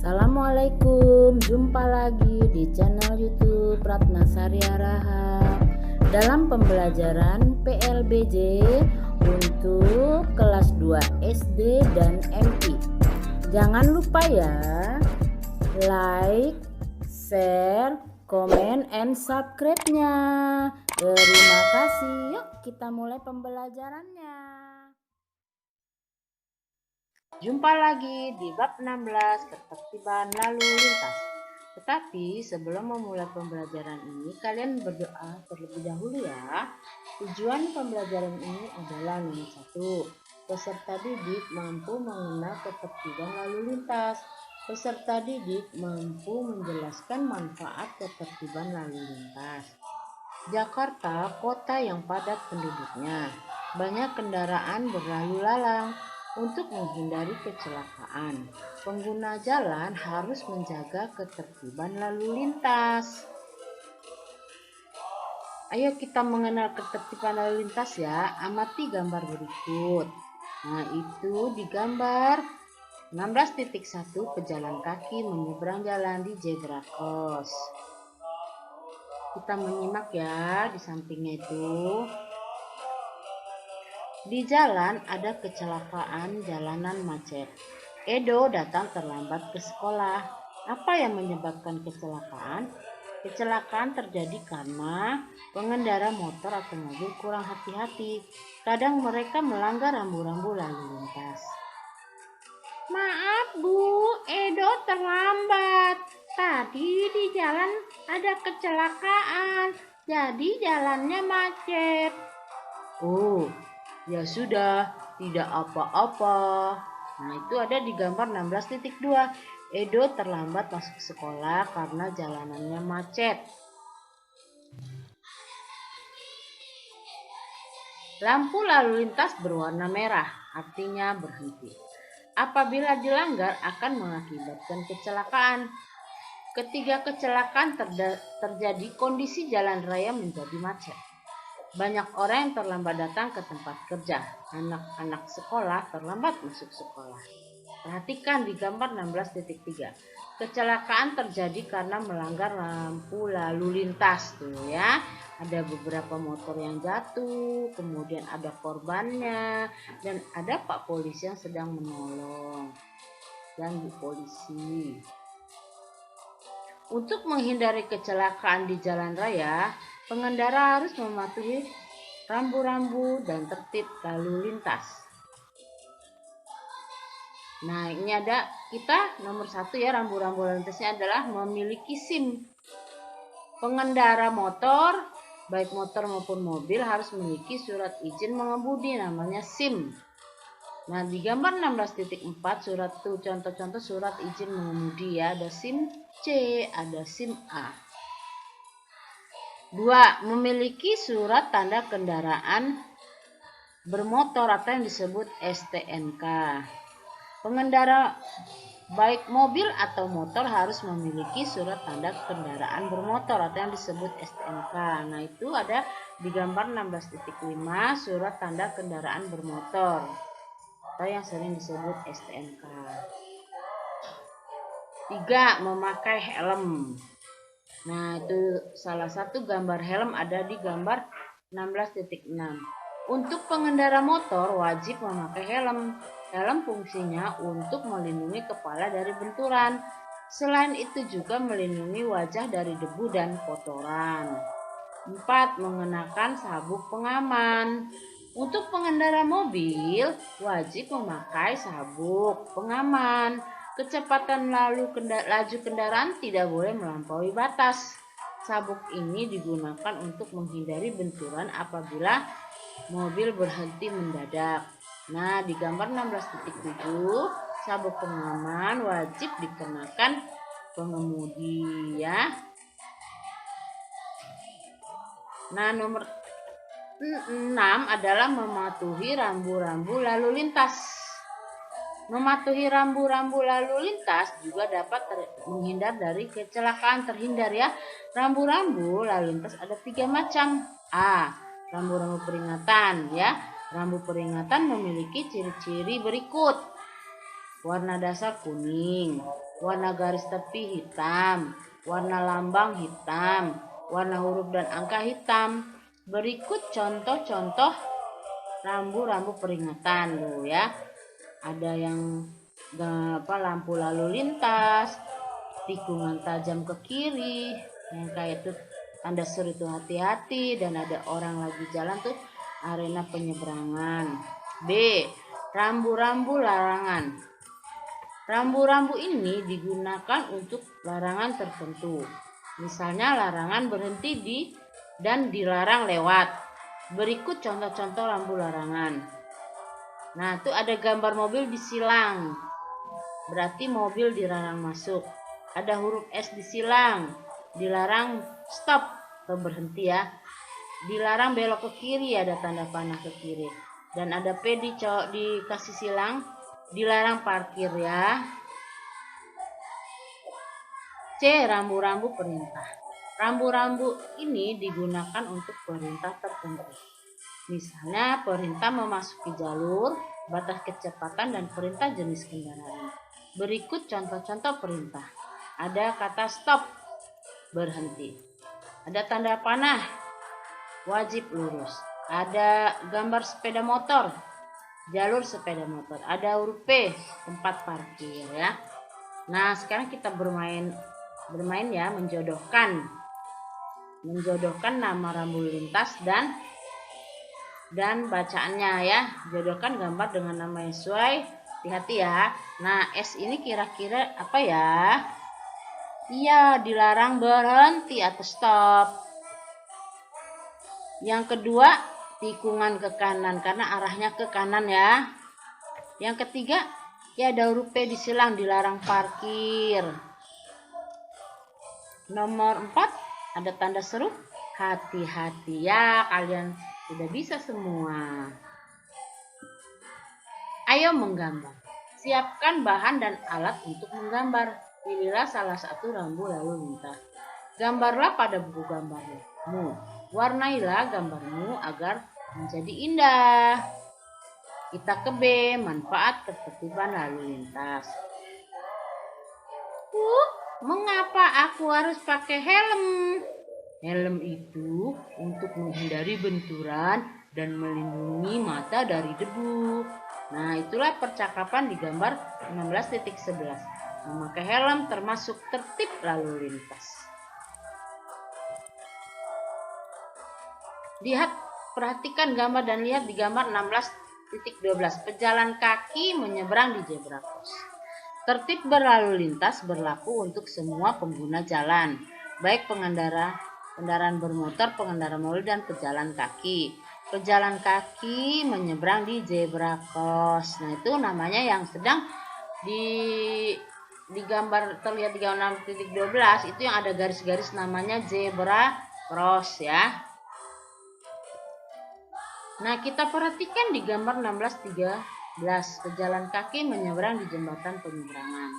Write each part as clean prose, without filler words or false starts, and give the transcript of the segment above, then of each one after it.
Assalamualaikum, jumpa lagi di channel YouTube Ratna Sari Harahap dalam pembelajaran PLBJ untuk kelas 2 SD dan MI. Jangan lupa ya, like, share, komen, and subscribe-nya. Terima kasih. Yuk kita mulai pembelajarannya. Jumpa lagi di bab 16 ketertiban lalu lintas. Tetapi sebelum memulai pembelajaran ini, kalian berdoa terlebih dahulu ya. Tujuan pembelajaran ini adalah nomor 1, peserta didik mampu mengenal ketertiban lalu lintas. Peserta didik mampu menjelaskan manfaat ketertiban lalu lintas. Jakarta, kota yang padat penduduknya, banyak kendaraan berlalu lalang. Untuk menghindari kecelakaan, pengguna jalan harus menjaga ketertiban lalu lintas. Ayo kita mengenal ketertiban lalu lintas ya. Amati gambar berikut. Nah, itu di gambar 16.1 pejalan kaki menyeberang jalan di zebra cross. Kita menyimak ya di sampingnya itu. Di jalan ada kecelakaan jalanan macet. Edo datang terlambat ke sekolah. Apa yang menyebabkan kecelakaan? Kecelakaan terjadi karena pengendara motor atau mobil kurang hati-hati. Kadang mereka melanggar rambu-rambu lalu lintas. Maaf Bu, Edo terlambat. Tadi di jalan ada kecelakaan, jadi jalannya macet. Oh, ya sudah, tidak apa-apa. Nah, itu ada di gambar 16.2. Edo terlambat masuk sekolah karena jalanannya macet. Lampu lalu lintas berwarna merah, artinya berhenti. Apabila dilanggar akan mengakibatkan kecelakaan. Ketika kecelakaan terjadi, kondisi jalan raya menjadi macet. Banyak orang yang terlambat datang ke tempat kerja. Anak-anak sekolah terlambat masuk sekolah. Perhatikan di gambar 16.3. Kecelakaan terjadi karena melanggar lampu lalu lintas tuh ya. Ada beberapa motor yang jatuh, kemudian ada korbannya, dan ada Pak Polisi yang sedang menolong. Dan Bu Polisi. Untuk menghindari kecelakaan di jalan raya, pengendara harus mematuhi rambu-rambu dan tertib lalu lintas. Nah, ini ada kita nomor 1 ya, rambu-rambu lalu lintasnya adalah memiliki SIM. Pengendara motor, baik motor maupun mobil harus memiliki surat izin mengemudi, namanya SIM. Nah, di gambar 16.4 surat tuh contoh-contoh surat izin mengemudi ya, ada SIM C, ada SIM A. 2. Memiliki surat tanda kendaraan bermotor atau yang disebut STNK. Pengendara baik mobil atau motor harus memiliki surat tanda kendaraan bermotor atau yang disebut STNK. Nah, itu ada di gambar 16.5 surat tanda kendaraan bermotor atau yang sering disebut STNK. 3. Memakai helm. Nah, itu salah satu gambar helm ada di gambar 16.6. Untuk pengendara motor wajib memakai helm. Helm fungsinya untuk melindungi kepala dari benturan. Selain itu juga melindungi wajah dari debu dan kotoran. 4. Mengenakan sabuk pengaman. Untuk pengendara mobil wajib memakai sabuk pengaman. Kecepatan laju kendaraan tidak boleh melampaui batas. Sabuk ini digunakan untuk menghindari benturan apabila mobil berhenti mendadak. Nah, di gambar 16.7 sabuk pengaman wajib dikenakan pengemudi ya. Nah, nomor 6 adalah mematuhi rambu-rambu lalu lintas. Mematuhi rambu-rambu lalu lintas juga dapat menghindar dari kecelakaan. Terhindar ya. Rambu-rambu lalu lintas ada 3 macam. A. Rambu-rambu peringatan ya. Rambu peringatan memiliki ciri-ciri berikut. Warna dasar kuning. warna garis tepi hitam, warna lambang hitam, warna huruf dan angka hitam. Berikut contoh-contoh rambu-rambu peringatan loh ya. Ada yang lampu lalu lintas, tikungan tajam ke kiri, yang kayak itu tanda seru itu hati-hati, dan ada orang lagi jalan tuh arena penyeberangan. B. Rambu-rambu larangan. Rambu-rambu ini digunakan untuk larangan tertentu. Misalnya larangan berhenti di dan dilarang lewat. Berikut contoh-contoh rambu larangan. Nah, itu ada gambar mobil disilang. Berarti mobil dilarang masuk. Ada huruf S disilang. Dilarang stop atau berhenti ya. Dilarang belok ke kiri, ada tanda panah ke kiri. Dan ada P dikasih silang. Dilarang parkir ya. C. Rambu-rambu perintah. Rambu-rambu ini digunakan untuk perintah tertentu. Misalnya perintah memasuki jalur, batas kecepatan, dan perintah jenis kendaraan. Berikut contoh-contoh perintah. Ada kata stop, berhenti. Ada tanda panah, wajib lurus. Ada gambar sepeda motor, jalur sepeda motor. Ada huruf P, tempat parkir ya. Nah, sekarang kita bermain ya, menjodohkan nama rambu lintas dan bacaannya ya. Jodohkan gambar dengan nama yang sesuai. Hati-hati ya. Nah, S ini kira-kira apa ya? Iya, dilarang berhenti atau stop. Yang kedua, tikungan ke kanan karena arahnya ke kanan ya. Yang ketiga, ya ada huruf P disilang, dilarang parkir. Nomor 4, ada tanda seru, hati-hati ya. Kalian sudah bisa semua. Ayo menggambar. Siapkan bahan dan alat untuk menggambar. Pilihlah salah satu rambu lalu lintas. Gambarlah pada buku gambarmu. Warnailah gambarmu agar menjadi indah. Kita ke B, manfaat ketertiban lalu lintas. Mengapa aku harus pakai helm? Helm itu untuk menghindari benturan dan melindungi mata dari debu. Nah, itulah percakapan di gambar 16.11. Memakai helm termasuk tertib lalu lintas. Perhatikan gambar dan lihat di gambar 16.12. Pejalan kaki menyeberang di zebra cross. Tertib berlalu lintas berlaku untuk semua pengguna jalan, baik kendaraan bermotor, pengendara mobil, dan pejalan kaki. Pejalan kaki menyeberang di zebra cross. Nah, itu namanya yang sedang di gambar terlihat di gambar 6.12 itu yang ada garis-garis namanya zebra cross ya. Nah, kita perhatikan di gambar 16.13. Pejalan kaki menyeberang di jembatan penyeberangan.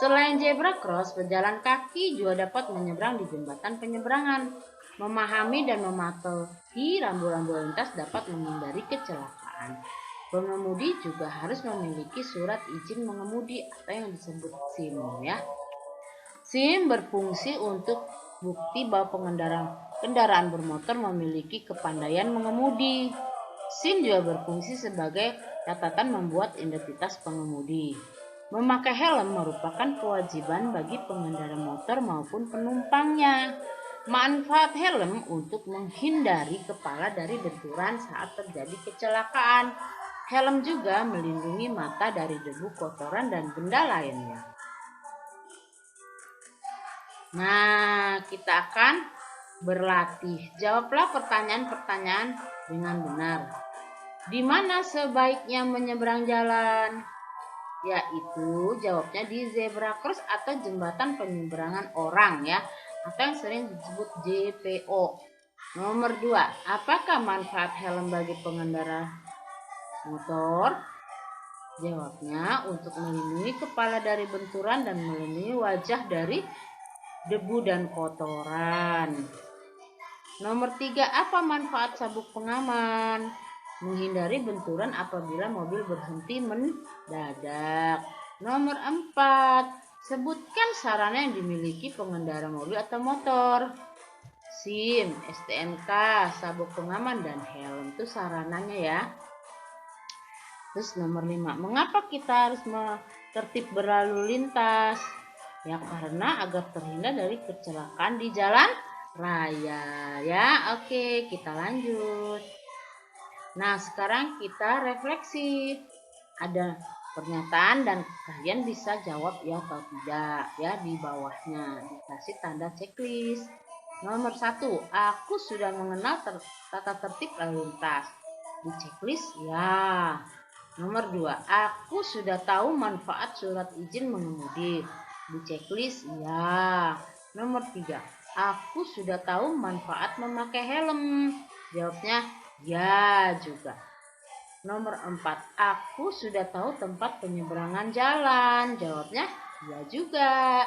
Selain zebra cross, pejalan kaki juga dapat menyeberang di jembatan penyeberangan. Memahami dan mematuhi rambu-rambu lintas dapat menghindari kecelakaan. Pengemudi juga harus memiliki surat izin mengemudi atau yang disebut SIM ya. SIM berfungsi untuk bukti bahwa kendaraan bermotor memiliki kepandaian mengemudi. SIM juga berfungsi sebagai catatan membuat identitas pengemudi. Memakai helm merupakan kewajiban bagi pengendara motor maupun penumpangnya. Manfaat helm untuk menghindari kepala dari benturan saat terjadi kecelakaan. Helm juga melindungi mata dari debu, kotoran, dan benda lainnya. Nah, kita akan berlatih. Jawablah pertanyaan-pertanyaan dengan benar. Di mana sebaiknya menyeberang jalan? Yaitu jawabnya di zebra cross atau jembatan penyeberangan orang ya, atau yang sering disebut JPO. Nomor 2, apakah manfaat helm bagi pengendara motor? Jawabnya untuk melindungi kepala dari benturan dan melindungi wajah dari debu dan kotoran. Nomor 3, apa manfaat sabuk pengaman? Menghindari benturan apabila mobil berhenti mendadak. Nomor 4, Sebutkan sarana yang dimiliki pengendara mobil atau motor. SIM, STNK, sabuk pengaman, dan helm itu sarananya ya. Terus nomor 5, mengapa kita harus tertib berlalu lintas? Ya karena agar terhindar dari kecelakaan di jalan raya ya. Oke, kita lanjut. Nah, sekarang kita refleksi. Ada pernyataan dan kalian bisa jawab ya atau tidak ya di bawahnya. Dikasih tanda checklist. Nomor 1, aku sudah mengenal tata tertib lalu lintas. Di checklist ya. Nomor 2, aku sudah tahu manfaat surat izin mengemudi. Di checklist ya. Nomor 3, aku sudah tahu manfaat memakai helm. Jawabnya ya juga. Nomor 4, aku sudah tahu tempat penyeberangan jalan. Jawabnya ya juga.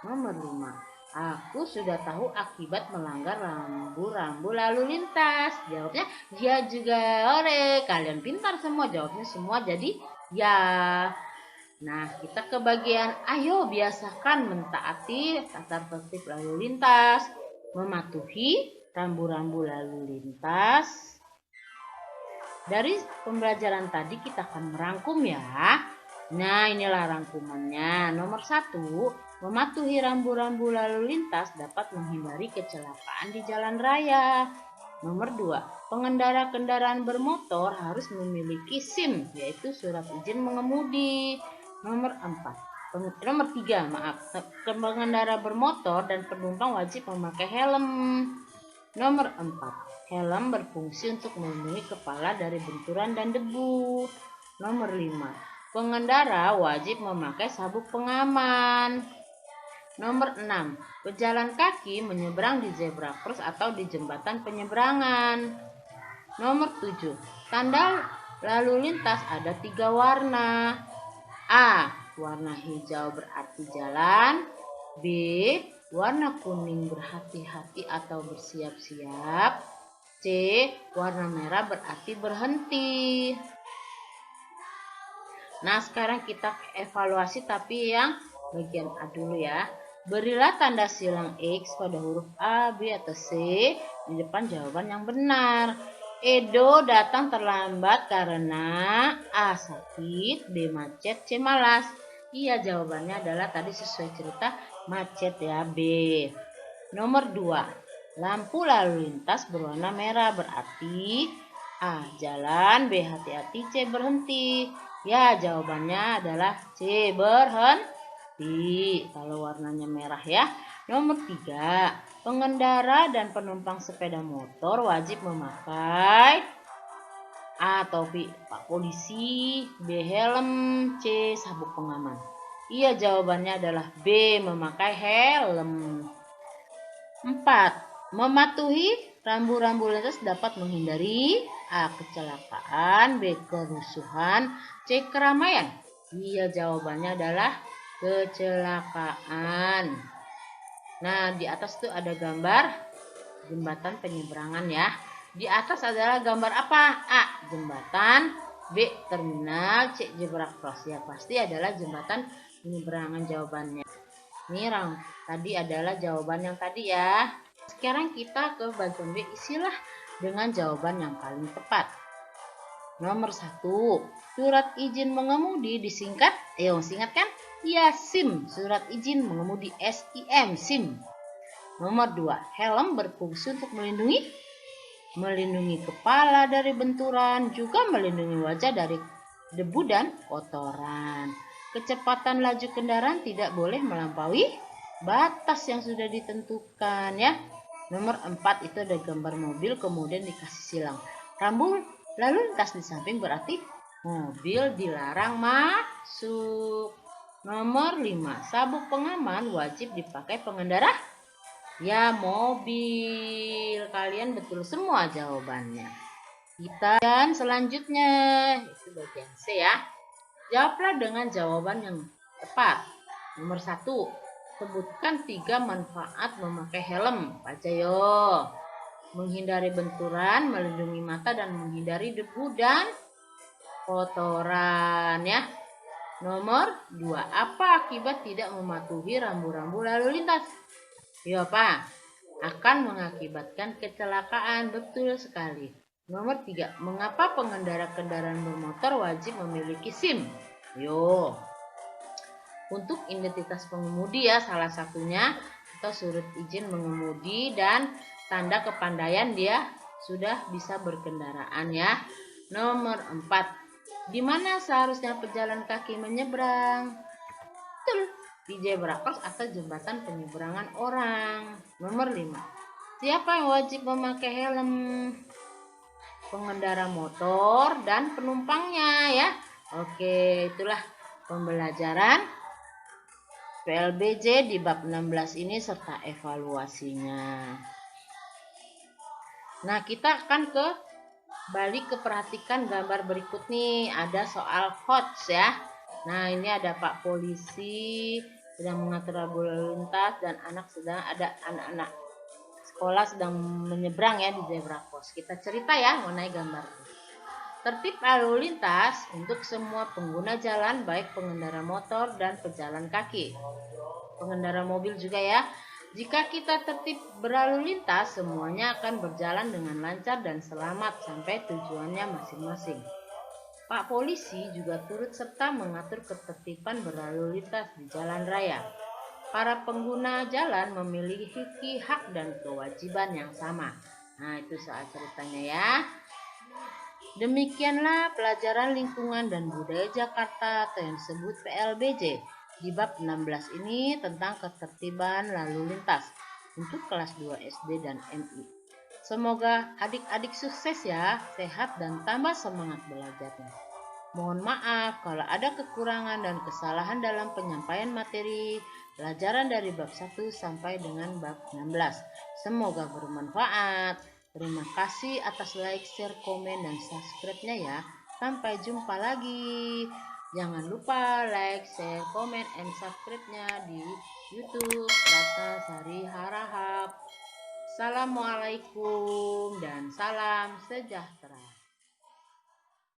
Nomor 5, aku sudah tahu akibat melanggar rambu-rambu lalu lintas. Jawabnya ya juga. Ore, kalian pintar semua, jawabnya semua jadi ya. Nah, kita ke bagian ayo biasakan mentaati tata tertib lalu lintas, mematuhi rambu-rambu lalu lintas. Dari pembelajaran tadi kita akan merangkum ya. Nah, inilah rangkumannya. Nomor 1, mematuhi rambu-rambu lalu lintas dapat menghindari kecelakaan di jalan raya. Nomor 2, pengendara kendaraan bermotor harus memiliki SIM, yaitu surat izin mengemudi. Nomor 3, pengendara bermotor dan penumpang wajib memakai helm. Nomor 4, helm berfungsi untuk melindungi kepala dari benturan dan debu. Nomor 5, pengendara wajib memakai sabuk pengaman. Nomor 6, pejalan kaki menyeberang di zebra cross atau di jembatan penyeberangan. Nomor 7, tanda lalu lintas ada 3 warna. A, warna hijau berarti jalan. B, warna kuning berhati-hati atau bersiap-siap. C, warna merah berarti berhenti. Nah, sekarang kita evaluasi tapi yang bagian A dulu ya. Berilah tanda silang X pada huruf A, B, atau C di depan jawaban yang benar. Edo datang terlambat karena A, sakit, B, macet, C, malas. Iya, jawabannya adalah tadi sesuai cerita macet ya, B. Nomor 2, lampu lalu lintas berwarna merah berarti A, jalan, B, hati-hati, C, berhenti. Ya, jawabannya adalah C, berhenti. Kalau warnanya merah ya. Nomor 3, pengendara dan penumpang sepeda motor wajib memakai A, topi Pak Polisi, B, helm, C, sabuk pengaman. Iya, jawabannya adalah B, memakai helm. 4, mematuhi rambu-rambu lintas dapat menghindari A, kecelakaan, B, kerusuhan, C, keramaian. Iya, jawabannya adalah kecelakaan. Nah, di atas tuh ada gambar jembatan penyeberangan ya. Di atas adalah gambar apa? A, jembatan, B, terminal, C, zebra cross. Ya, pasti adalah jembatan penyeberangan jawabannya. Ini tadi adalah jawaban yang tadi ya. Sekarang kita ke bagian B, isilah dengan jawaban yang paling tepat. Nomor 1, surat izin mengemudi disingkat, ayo singkat kan? Ya, SIM, surat izin mengemudi SIM, SIM. Nomor 2, helm berfungsi untuk melindungi kepala dari benturan, juga melindungi wajah dari debu dan kotoran. Kecepatan laju kendaraan tidak boleh melampaui batas yang sudah ditentukan ya. Nomor 4 itu ada gambar mobil kemudian dikasih silang rambu lalu lintas di samping berarti mobil dilarang masuk. Nomor 5, sabuk pengaman wajib dipakai pengendara ya mobil. Kalian betul semua jawabannya. Kita dan selanjutnya itu bagian C ya. Jawablah dengan jawaban yang tepat. Nomor 1, sebutkan 3 manfaat memakai helm. Baca yo. Menghindari benturan, melindungi mata, dan menghindari debu dan kotoran ya. Nomor 2. Apa akibat tidak mematuhi rambu-rambu lalu lintas? Ya, Pak. Akan mengakibatkan kecelakaan. Betul sekali. Nomor 3. Mengapa pengendara kendaraan bermotor wajib memiliki SIM? Yo. Untuk identitas pengemudi ya salah satunya, atau surat izin mengemudi dan tanda kepandaian dia sudah bisa berkendaraan ya. Nomor 4. Di mana seharusnya pejalan kaki menyeberang? Betul, di zebra cross atau jembatan penyeberangan orang. Nomor 5. Siapa yang wajib memakai helm? Pengendara motor dan penumpangnya ya. Oke, itulah pembelajaran PLBJ di bab 16 ini serta evaluasinya. Nah, kita akan balik ke perhatikan gambar berikut nih. Ada soal HOTS ya. Nah, ini ada Pak Polisi sedang mengatur lalu lintas dan ada anak-anak sekolah sedang menyeberang ya di zebra cross. Kita cerita ya mengenai gambar. Tertib lalu lintas untuk semua pengguna jalan baik pengendara motor dan pejalan kaki. Pengendara mobil juga ya. Jika kita tertib berlalu lintas, semuanya akan berjalan dengan lancar dan selamat sampai tujuannya masing-masing. Pak Polisi juga turut serta mengatur ketertiban berlalu lintas di jalan raya. Para pengguna jalan memiliki hak dan kewajiban yang sama. Nah, itu soal ceritanya ya. Demikianlah pelajaran lingkungan dan budaya Jakarta atau yang disebut PLBJ. Di bab 16 ini tentang ketertiban lalu lintas untuk kelas 2 SD dan MI. Semoga adik-adik sukses ya, sehat dan tambah semangat belajarnya. Mohon maaf kalau ada kekurangan dan kesalahan dalam penyampaian materi pelajaran dari bab 1 sampai dengan bab 16. Semoga bermanfaat. Terima kasih atas like, share, komen, dan subscribe-nya ya. Sampai jumpa lagi. Jangan lupa like, share, komen, and subscribe-nya di YouTube Ratna Sari Harahap. Assalamualaikum dan salam sejahtera.